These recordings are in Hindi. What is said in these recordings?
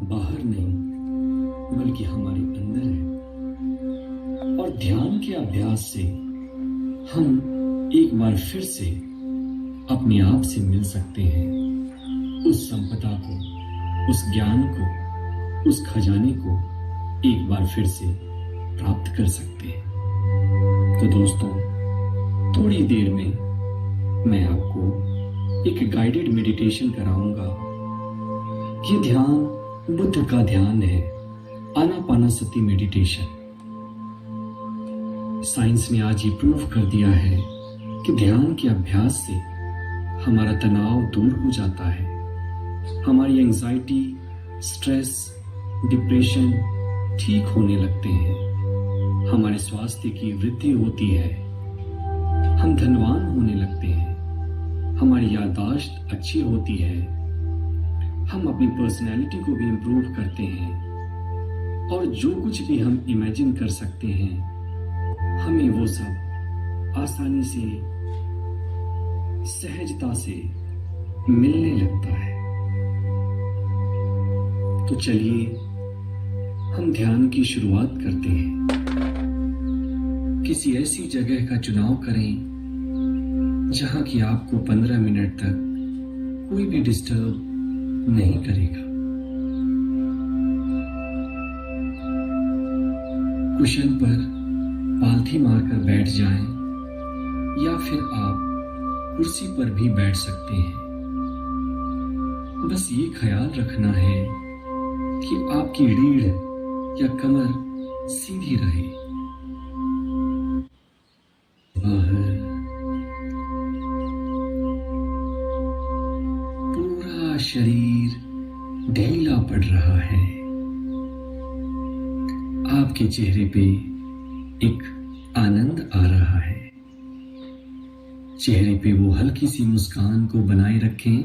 बाहर नहीं बल्कि हमारे अंदर है। और ध्यान के अभ्यास से हम एक बार फिर से अपने आप से मिल सकते हैं, उस संपदा को, उस ज्ञान को, उस खजाने को एक बार फिर से प्राप्त कर सकते हैं। तो दोस्तों, थोड़ी देर में मैं आपको एक गाइडेड मेडिटेशन कराऊंगा। ये ध्यान बुद्ध का ध्यान है, आनापानसति मेडिटेशन। साइंस ने आज ये प्रूव कर दिया है कि ध्यान के अभ्यास से हमारा तनाव दूर हो जाता है, हमारी एंजाइटी, स्ट्रेस, डिप्रेशन ठीक होने लगते हैं, हमारे स्वास्थ्य की वृद्धि होती है, हम धनवान होने लगते हैं, हमारी याददाश्त अच्छी होती है, हम अपनी पर्सनैलिटी को भी इम्प्रूव करते हैं, और जो कुछ भी हम इमेजिन कर सकते हैं, हमें वो सब आसानी से, सहजता से मिलने लगता है। तो चलिए हम ध्यान की शुरुआत करते हैं। किसी ऐसी जगह का चुनाव करें जहां कि आपको 15 मिनट तक कोई भी डिस्टर्ब नहीं करेगा। कुशन पर पालथी मारकर बैठ जाएं, या फिर आप कुर्सी पर भी बैठ सकते हैं। बस ये ख्याल रखना है कि आपकी रीढ़ या कमर सीधी रहे। बाहर पूरा शरीर ढीला पड़ रहा है। आपके चेहरे पे एक आनंद आ रहा है। चेहरे पे वो हल्की सी मुस्कान को बनाए रखें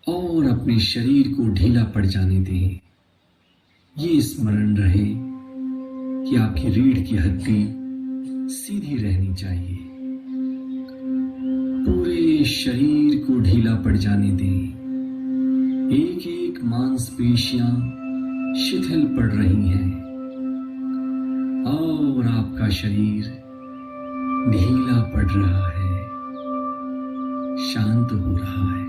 और अपने शरीर को ढीला पड़ जाने दें। ये स्मरण रहे कि आपकी रीढ़ की हड्डी सीधी रहनी चाहिए। पूरे शरीर को ढीला पड़ जाने दें। एक एक मांसपेशियां शिथिल पड़ रही हैं और आपका शरीर ढीला पड़ रहा है, शांत हो रहा है।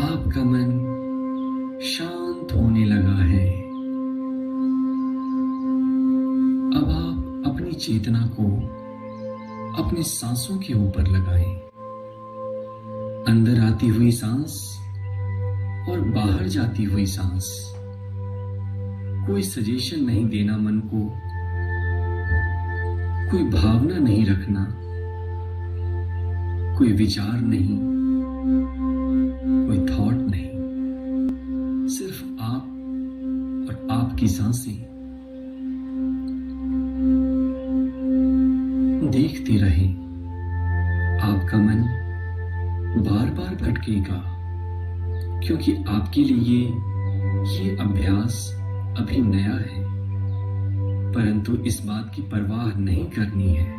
आपका मन शांत होने लगा है। अब आप अपनी चेतना को अपनी सांसों के ऊपर लगाएं। अंदर आती हुई सांस और बाहर जाती हुई सांस। कोई सजेशन नहीं देना मन को, कोई भावना नहीं रखना, कोई विचार नहीं, कोई थॉट नहीं, सिर्फ आप और आपकी सांसें। देखते रहें। आपका मन बार बार भटकेगा, क्योंकि आपके लिए ये अभ्यास अभी नया है, परंतु इस बात की परवाह नहीं करनी है।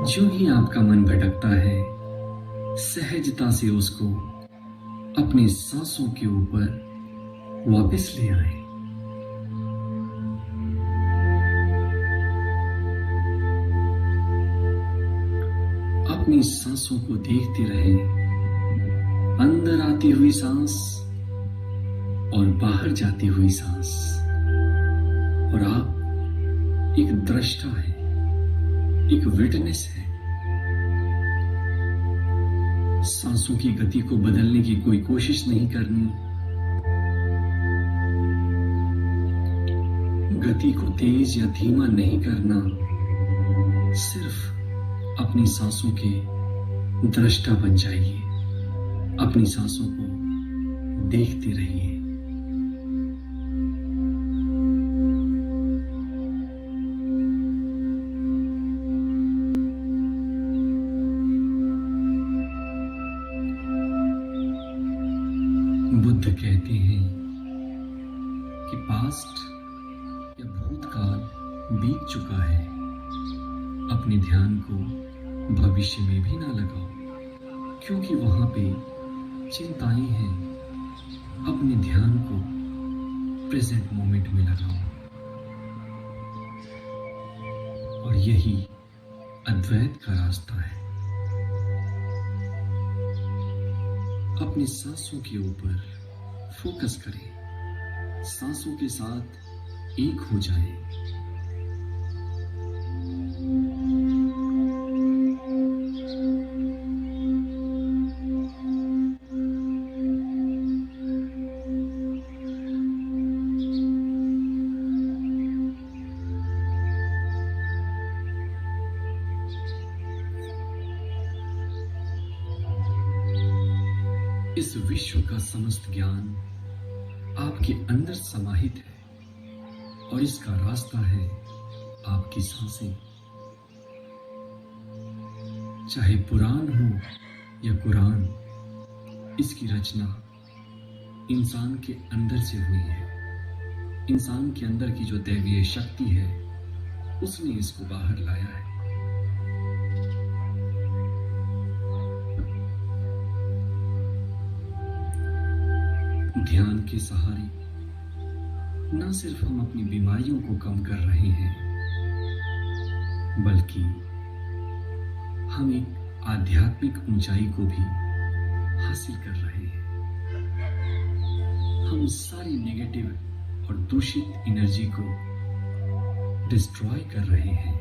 जो ही आपका मन भटकता है, सहजता से उसको अपनी सांसों के ऊपर वापस ले आए। अपनी सांसों को देखते रहें। अंदर आती हुई सांस और बाहर जाती हुई सांस। और आप एक दृष्टा है, एक विटनेस है। सांसों की गति को बदलने की कोई कोशिश नहीं करनी। गति को तेज या धीमा नहीं करना। सिर्फ अपनी सांसों के दृष्टा बन जाइए। अपनी सांसों को देखते रहिए। बुद्ध कहते हैं कि पास्ट या भूतकाल बीत चुका है। अपने ध्यान को भविष्य में भी ना लगाओ, क्योंकि वहां पे चिंताएं हैं, अपने ध्यान को प्रेजेंट मोमेंट में लगाओ। और यही अद्वैत का रास्ता है। अपनी सांसों के ऊपर फोकस करें, सांसों के साथ एक हो जाएं। इस विश्व का समस्त ज्ञान आपके अंदर समाहित है और इसका रास्ता है आपकी सांसें। चाहे पुराण हो या कुरान, इसकी रचना इंसान के अंदर से हुई है। इंसान के अंदर की जो दैवीय शक्ति है, उसने इसको बाहर लाया है। ध्यान के सहारे न सिर्फ हम अपनी बीमारियों को कम कर रहे हैं, बल्कि हम एक आध्यात्मिक ऊंचाई को भी हासिल कर रहे हैं। हम सारी नेगेटिव और दूषित एनर्जी को डिस्ट्रॉय कर रहे हैं।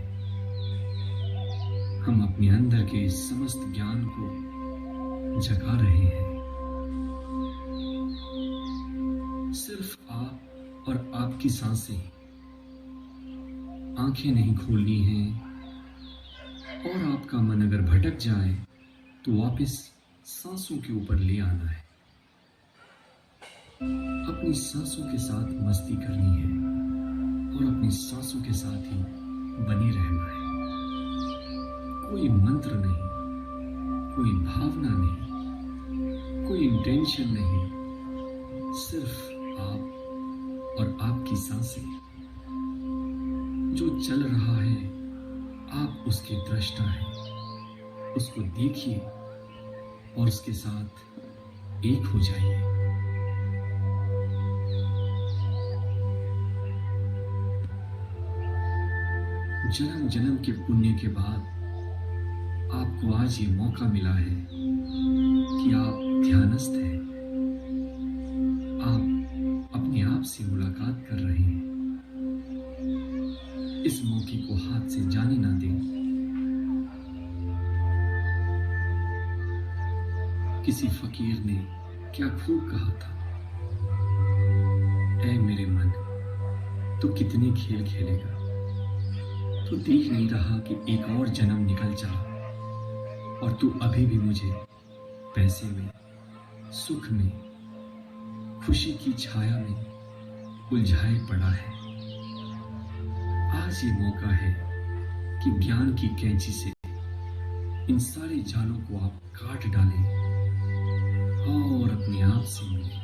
हम अपने अंदर के समस्त ज्ञान को जगा रहे हैं। सिर्फ आप और आपकी सांसें, आंखें नहीं खोलनी हैं। और आपका मन अगर भटक जाए तो वापस सांसों के ऊपर ले आना है। अपनी सांसों के साथ मस्ती करनी है और अपनी सांसों के साथ ही बनी रहना है। कोई मंत्र नहीं, कोई भावना नहीं, कोई इंटेंशन नहीं, सिर्फ आप और आपकी सांसें। जो चल रहा है, आप उसके दृष्टा हैं। उसको देखिए और उसके साथ एक हो जाइए। जन्म जन्म के पुण्य के बाद आपको आज ये मौका मिला है कि आप ध्यानस्थ हैं। आप अपने आप से मुलाकात कर रहे हैं। इस मौके को हाथ से जाने ना दें। किसी फकीर ने क्या खूब कहा था, ऐ मेरे मन, तू कितने खेल खेलेगा? तू देख नहीं रहा कि एक और जन्म निकल चला और तू अभी भी मुझे पैसे में, सुख में, खुशी की छाया में उलझाए पड़ा है। आज ये मौका है कि ज्ञान की कैंची से इन सारे जालों को आप काट डालें और अपने आप से मिलें।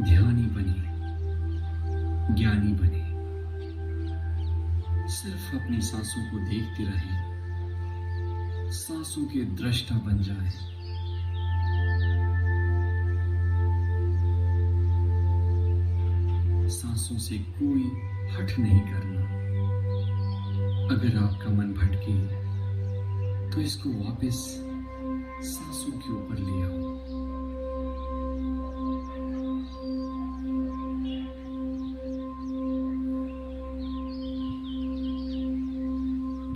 ध्यानी बने, ज्ञानी बने। सिर्फ अपनी सांसों को देखते रहें, सांसों के दृष्टा बन जाएं। सांसों से कोई हट नहीं करना। अगर आपका मन भटके तो इसको वापस सांसों के ऊपर ले आओ।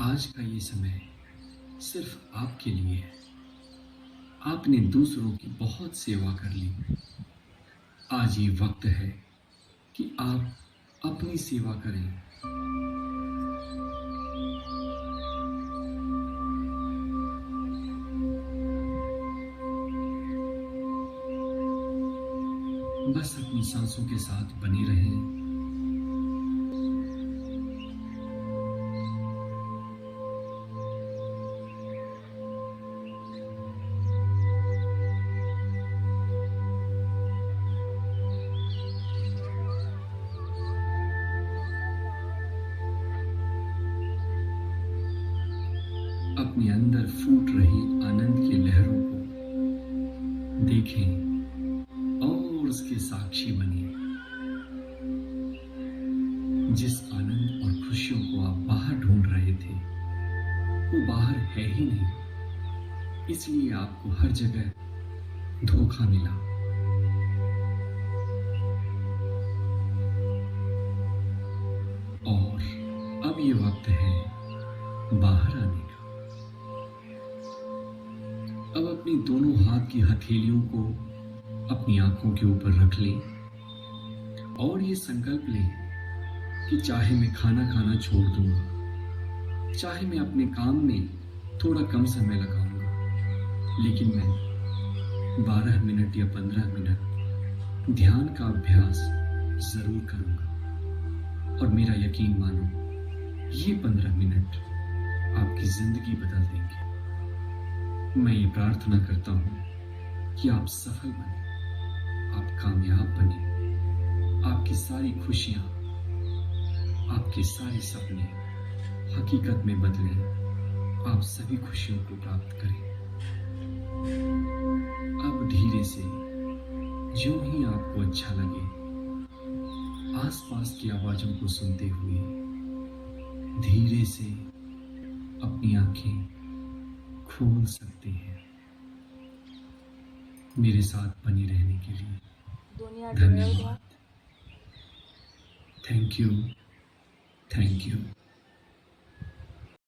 आज का ये समय सिर्फ आपके लिए है। आपने दूसरों की बहुत सेवा कर ली। आज ये वक्त है कि आप अपनी सेवा करें। बस अपनी सांसों के साथ बने रहें। अपने अंदर फूट रही आनंद की लहरों को देखें और उसके साक्षी बनिए। जिस आनंद और खुशियों को आप बाहर ढूंढ रहे थे वो बाहर है ही नहीं, इसलिए आपको हर जगह धोखा मिला। और अब ये वक्त है बाहर आने का। अब अपनी दोनों हाथ की हथेलियों को अपनी आंखों के ऊपर रख लें और ये संकल्प लें कि चाहे मैं खाना खाना छोड़ दूंगा, चाहे मैं अपने काम में थोड़ा कम समय लगाऊंगा, लेकिन मैं 12 मिनट या 15 मिनट ध्यान का अभ्यास जरूर करूंगा। और मेरा यकीन मानो, ये 15 मिनट आपकी जिंदगी बदल देंगे। मैं ये प्रार्थना करता हूं कि आप सफल बने, आप कामयाब बने, आपकी सारी खुशियां, आपके सारे सपने हकीकत में बदलें, आप सभी खुशियों को प्राप्त करें। अब धीरे से, जो ही आपको अच्छा लगे, आसपास की आवाजों को सुनते हुए धीरे से अपनी आंखें खोल सकते हैं। मेरे साथ बने रहने के लिए धन्यवाद। Thank you, thank you.